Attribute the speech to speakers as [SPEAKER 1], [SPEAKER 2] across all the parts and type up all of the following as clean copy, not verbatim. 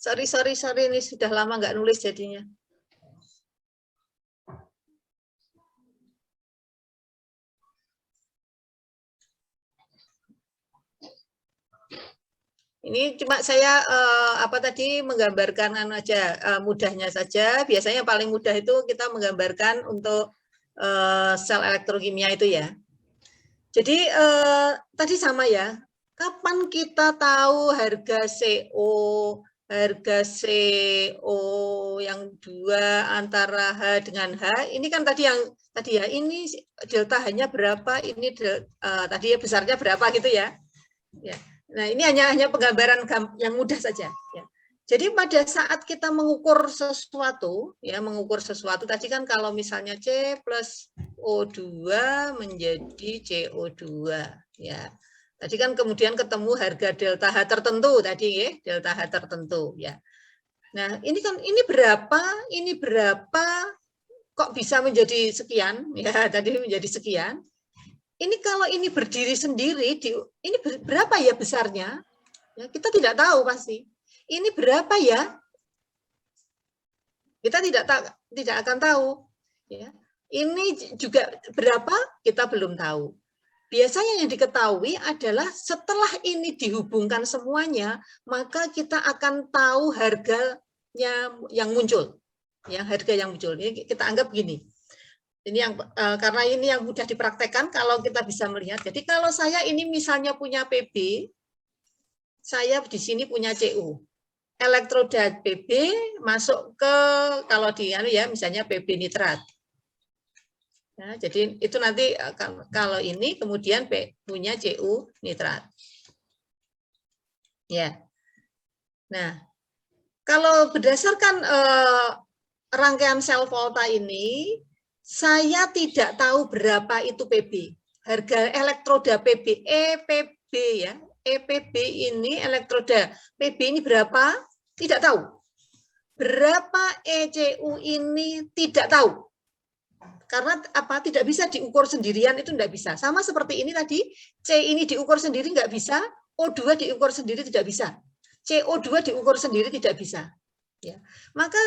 [SPEAKER 1] Sorry, ini sudah lama nggak nulis jadinya. Ini cuma saya menggambarkan aja mudahnya saja. Biasanya paling mudah itu kita menggambarkan untuk sel elektrokimia itu ya. Jadi tadi sama ya. Kapan kita tahu harga CO yang 2 antara H dengan H? Ini kan tadi ya. Ini delta H-nya berapa? Ini tadi ya besarnya berapa gitu ya? Ya. Nah, ini hanya penggambaran yang mudah saja. Ya. Jadi pada saat kita mengukur sesuatu tadi kan kalau misalnya C plus O2 menjadi CO2, ya. Tadi kan kemudian ketemu harga delta H tertentu tadi ya, delta H tertentu ya. Nah, ini berapa kok bisa menjadi sekian ya, tadi menjadi sekian. Ini kalau ini berdiri sendiri, ini berapa ya besarnya? Ya, kita tidak tahu pasti. Ini berapa ya? Kita tidak akan tahu. Ya. Ini juga berapa? Kita belum tahu. Biasanya yang diketahui adalah setelah ini dihubungkan semuanya, maka kita akan tahu harganya yang muncul. Ya, harga yang muncul. Ini kita anggap gini. Ini karena ini yang mudah dipraktekkan kalau kita bisa melihat. Jadi kalau saya ini misalnya punya PB, saya di sini punya CU. Elektroda PB masuk ke kalau misalnya PB nitrat. Ya, jadi itu nanti kalau ini kemudian punya CU nitrat. Ya. Nah, kalau berdasarkan rangkaian sel volta ini, saya tidak tahu berapa itu PB. Harga elektroda PB, EPB ya. EPB ini elektroda PB ini berapa? Tidak tahu. Berapa ECU ini tidak tahu. Karena apa? Tidak bisa diukur sendirian, itu tidak bisa. Sama seperti ini tadi, C ini diukur sendiri nggak bisa, O2 diukur sendiri tidak bisa. CO2 diukur sendiri tidak bisa. Ya. Maka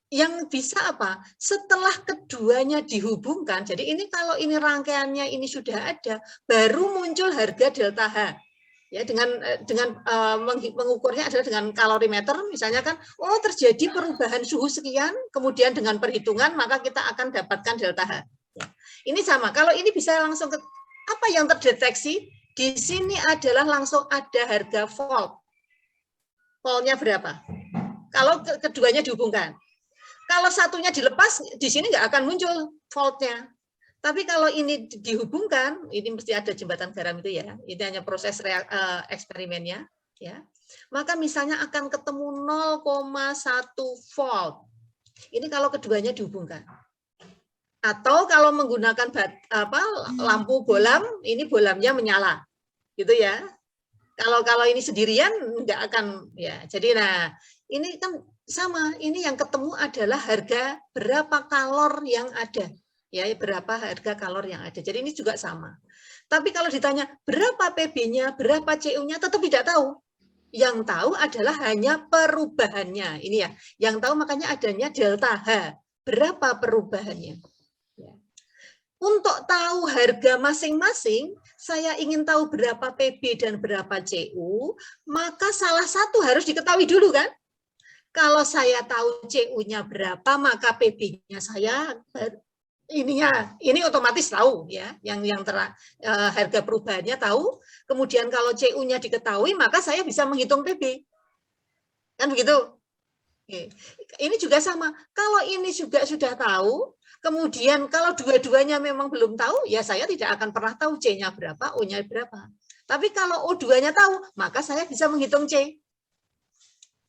[SPEAKER 1] yang bisa apa? Setelah keduanya dihubungkan, jadi ini kalau ini rangkaiannya ini sudah ada, baru muncul harga delta H. Ya, dengan mengukurnya adalah dengan kalorimeter, misalnya kan, oh terjadi perubahan suhu sekian, kemudian dengan perhitungan maka kita akan dapatkan delta H. Ya. Ini sama. Kalau ini bisa langsung apa yang terdeteksi? Di sini adalah langsung ada harga volt. Voltnya berapa? Kalau keduanya dihubungkan. Kalau satunya dilepas, di sini nggak akan muncul voltnya. Tapi kalau ini dihubungkan, ini mesti ada jembatan garam itu ya. Ini hanya proses eksperimennya, ya. Maka misalnya akan ketemu 0,1 volt. Ini kalau keduanya dihubungkan. Atau kalau menggunakan lampu bolam, ini bolamnya menyala, gitu ya. Kalau ini sendirian nggak akan ya. Jadi nah ini kan sama, ini yang ketemu adalah harga berapa kalor yang ada. Ya, berapa harga kalor yang ada. Jadi ini juga sama. Tapi kalau ditanya berapa PB-nya, berapa CU-nya, tetap tidak tahu. Yang tahu adalah hanya perubahannya. Ini ya, yang tahu makanya adanya delta H. Berapa perubahannya. Ya. Untuk tahu harga masing-masing, saya ingin tahu berapa PB dan berapa CU, maka salah satu harus diketahui dulu kan? Kalau saya tahu CU-nya berapa, maka PB-nya saya ini otomatis tahu ya, yang harga perubahannya tahu. Kemudian kalau CU-nya diketahui, maka saya bisa menghitung PB. Kan begitu? Oke. Ini juga sama. Kalau ini juga sudah tahu, kemudian kalau dua-duanya memang belum tahu, ya saya tidak akan pernah tahu C-nya berapa, O-nya berapa. Tapi kalau O2-nya tahu, maka saya bisa menghitung C.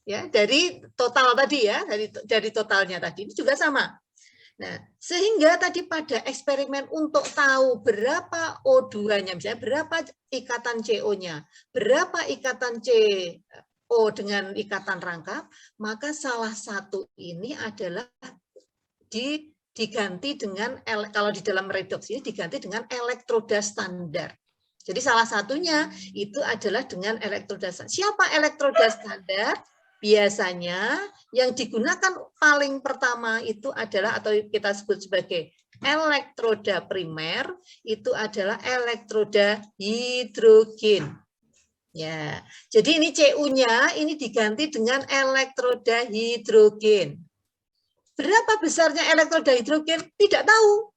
[SPEAKER 1] Ya, dari total tadi ya, dari totalnya tadi ini juga sama. Nah, sehingga tadi pada eksperimen untuk tahu berapa O2-nya, misalnya berapa ikatan CO-nya, berapa ikatan CO dengan ikatan rangkap, maka salah satu ini adalah diganti dengan, kalau di dalam redoks ini diganti dengan elektroda standar. Jadi salah satunya itu adalah dengan elektroda standar. Siapa elektroda standar? Biasanya yang digunakan paling pertama itu adalah atau kita sebut sebagai elektroda primer, itu adalah elektroda hidrogen. Ya, jadi ini Cu-nya ini diganti dengan elektroda hidrogen. Berapa besarnya elektroda hidrogen? Tidak tahu.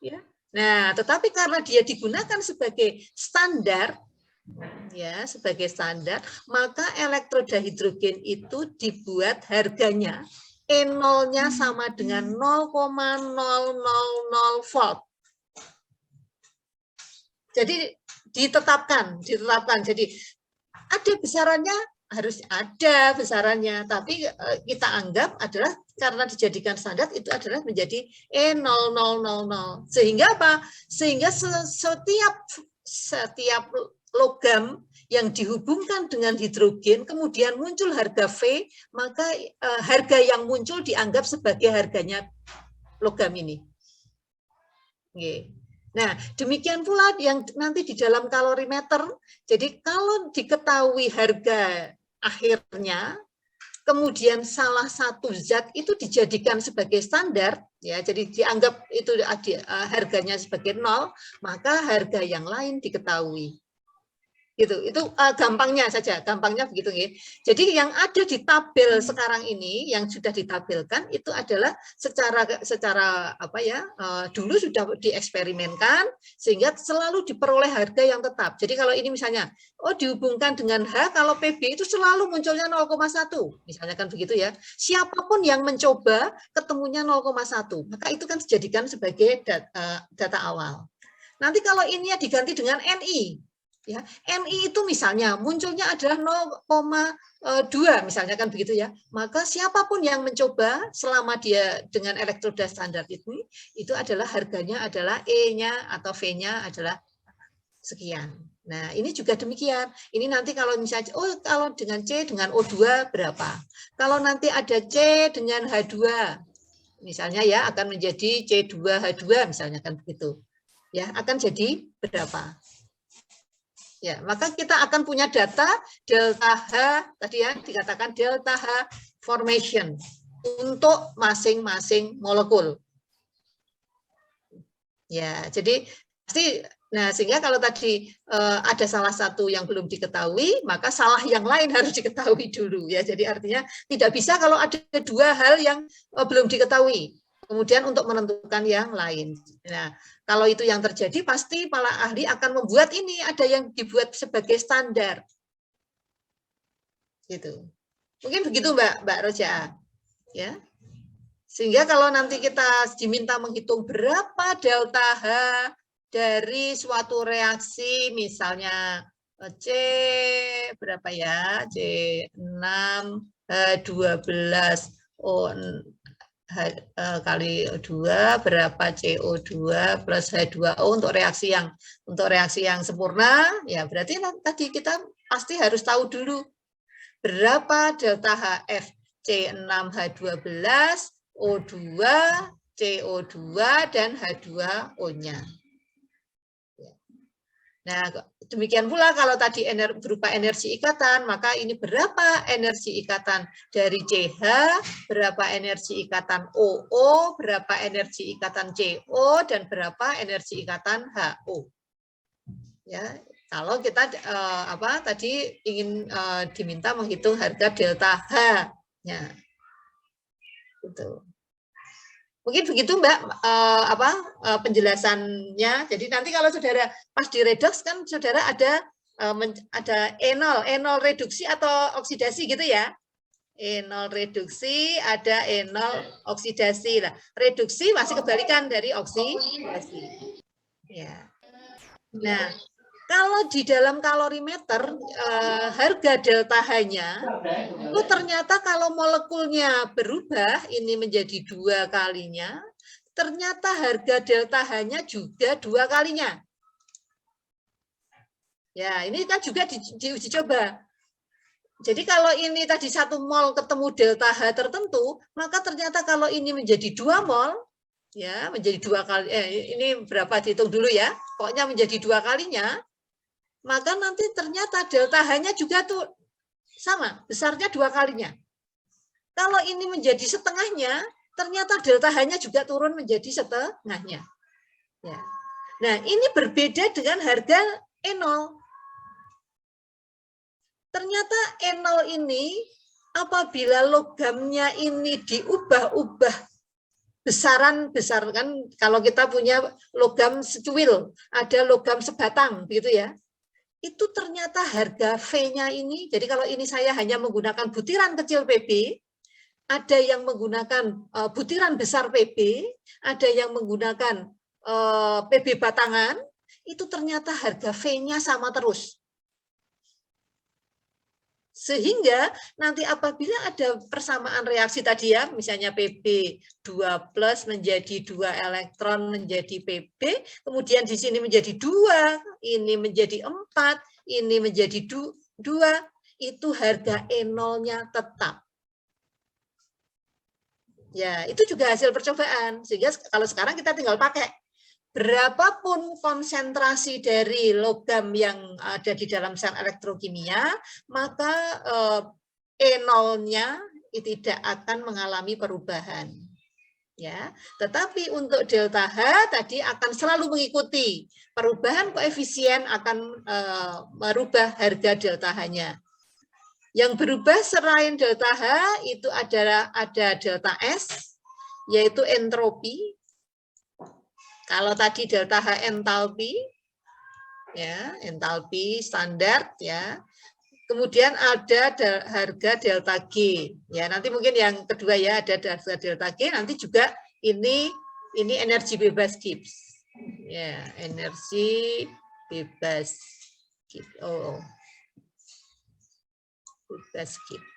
[SPEAKER 1] Ya. Nah, tetapi karena dia digunakan sebagai standar, ya sebagai standar, maka elektroda hidrogen itu dibuat harganya E0-nya sama dengan 0,000 volt. Jadi ditetapkan. Jadi ada besarannya, harus ada besarannya, tapi kita anggap adalah karena dijadikan standar itu adalah menjadi E0000. Sehingga apa? Sehingga setiap logam yang dihubungkan dengan hidrogen kemudian muncul harga V, maka harga yang muncul dianggap sebagai harganya logam ini. Nah, demikian pula yang nanti di dalam kalorimeter. Jadi kalau diketahui harga akhirnya, kemudian salah satu zat itu dijadikan sebagai standar, ya, jadi dianggap itu harganya sebagai 0, maka harga yang lain diketahui. Gitu, itu gampangnya saja, gampangnya begitu ya. Jadi yang ada di tabel sekarang ini yang sudah ditabelkan itu adalah secara apa ya, dulu sudah dieksperimenkan sehingga selalu diperoleh harga yang tetap. Jadi kalau ini misalnya dihubungkan dengan H, kalau PB itu selalu munculnya 0,1 misalnya kan begitu ya. Siapapun yang mencoba ketemunya 0,1, maka itu kan dijadikan sebagai data awal. Nanti kalau ini diganti dengan NI, ya, NI itu misalnya munculnya adalah 0,2 misalnya kan begitu ya, maka siapapun yang mencoba selama dia dengan elektroda standar itu adalah harganya adalah E-nya atau V-nya adalah sekian. Nah ini juga demikian, ini nanti kalau misalnya kalau dengan C dengan O2 berapa, kalau nanti ada C dengan H2 misalnya ya akan menjadi C2H2 misalnya kan begitu ya, akan jadi berapa. Ya, maka kita akan punya data delta H, tadi ya dikatakan delta H formation untuk masing-masing molekul. Ya, jadi pasti, nah sehingga kalau tadi ada salah satu yang belum diketahui, maka salah yang lain harus diketahui dulu ya. Jadi artinya tidak bisa kalau ada dua hal yang belum diketahui, kemudian untuk menentukan yang lain. Nah, kalau itu yang terjadi, pasti para ahli akan membuat ini ada yang dibuat sebagai standar. Gitu. Mungkin begitu Mbak Roja. Ya. Sehingga kalau nanti kita diminta menghitung berapa delta H dari suatu reaksi, misalnya C berapa ya? C6 H12O kali 2 berapa CO2 plus H2O untuk reaksi yang sempurna, ya berarti tadi kita pasti harus tahu dulu berapa delta HF C6H12 O2 CO2 dan H2O-nya. Nah, demikian pula kalau tadi berupa energi ikatan, maka ini berapa energi ikatan dari CH, berapa energi ikatan OO, berapa energi ikatan CO, dan berapa energi ikatan HO. Ya, kalau kita tadi ingin diminta menghitung harga delta H, ya, gitu. Mungkin begitu Mbak penjelasannya. Jadi nanti kalau saudara pas di redox kan saudara ada E0 reduksi atau oksidasi gitu ya. E0 reduksi, ada E0 oksidasi. Lah, reduksi masih kebalikan dari oksidasi. Ya. Nah, kalau di dalam kalorimeter harga delta H-nya itu ternyata kalau molekulnya berubah ini menjadi 2 kalinya, ternyata harga delta H-nya juga 2 kalinya. Ya, ini kan juga diuji coba. Jadi kalau ini tadi 1 mol ketemu delta H tertentu, maka ternyata kalau ini menjadi 2 mol, ya menjadi 2 kali. Ini berapa dihitung dulu ya? Pokoknya menjadi 2 kalinya. Maka nanti ternyata delta H-nya juga tuh sama, besarnya 2 kalinya. Kalau ini menjadi setengahnya, ternyata delta H-nya juga turun menjadi setengahnya. Ya. Nah, ini berbeda dengan harga E0. Ternyata E0 ini apabila logamnya ini diubah-ubah besar kan, kalau kita punya logam secuil, ada logam sebatang gitu ya. Itu ternyata harga V-nya ini, jadi kalau ini saya hanya menggunakan butiran kecil PB, ada yang menggunakan butiran besar PB, ada yang menggunakan PB batangan, itu ternyata harga V-nya sama terus. Sehingga nanti apabila ada persamaan reaksi tadi ya, misalnya PB 2 plus menjadi 2 elektron menjadi PB, kemudian di sini menjadi 2, ini menjadi 4, ini menjadi 2, itu harga E0-nya tetap. Ya, itu juga hasil percobaan. Sehingga kalau sekarang kita tinggal pakai. Berapapun konsentrasi dari logam yang ada di dalam sel elektrokimia, maka E0-nya tidak akan mengalami perubahan. Ya, tetapi untuk delta H tadi akan selalu mengikuti perubahan koefisien akan merubah harga delta H-nya. Yang berubah selain delta H itu ada delta S, yaitu entropi. Kalau tadi delta H entalpi, ya entalpi standar, ya. Kemudian ada harga delta G, ya. Nanti mungkin yang kedua ya ada harga delta G. Nanti juga ini energi bebas Gibbs, ya energi bebas Gibbs. Bebas Gibbs,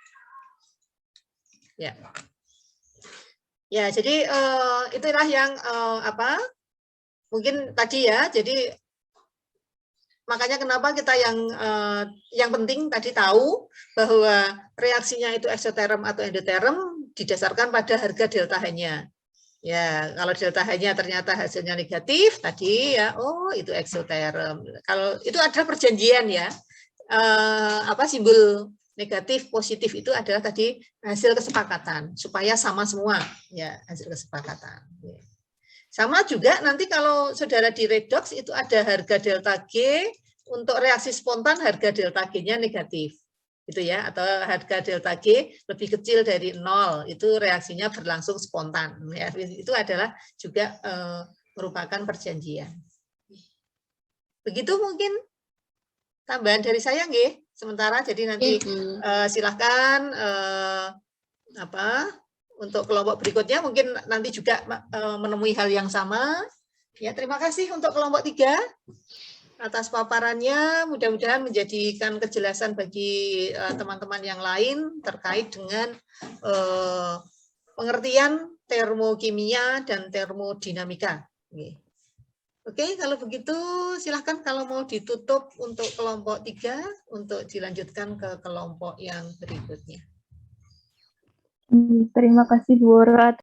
[SPEAKER 1] ya. Ya, jadi itulah yang mungkin tadi ya, jadi makanya kenapa kita yang penting tadi tahu bahwa reaksinya itu eksoterm atau endoterm didasarkan pada harga delta H-nya. Ya, kalau delta H-nya ternyata hasilnya negatif tadi ya, oh itu eksoterm. Kalau itu adalah perjanjian ya, simbol negatif positif itu adalah tadi hasil kesepakatan supaya sama semua ya, hasil kesepakatan. Ya. Sama juga nanti kalau saudara di redox itu ada harga delta G, untuk reaksi spontan harga delta G-nya negatif. Gitu ya, atau harga delta G lebih kecil dari 0, itu reaksinya berlangsung spontan. Ya, itu adalah juga merupakan perjanjian. Begitu mungkin tambahan dari saya nggih. Sementara jadi nanti silahkan untuk kelompok berikutnya mungkin nanti juga menemui hal yang sama. Ya, terima kasih untuk kelompok 3 atas paparannya. Mudah-mudahan menjadikan kejelasan bagi teman-teman yang lain terkait dengan pengertian termokimia dan termodinamika. Oke, kalau begitu silahkan kalau mau ditutup untuk kelompok 3 untuk dilanjutkan ke kelompok yang berikutnya.
[SPEAKER 2] Terima kasih Bu Ora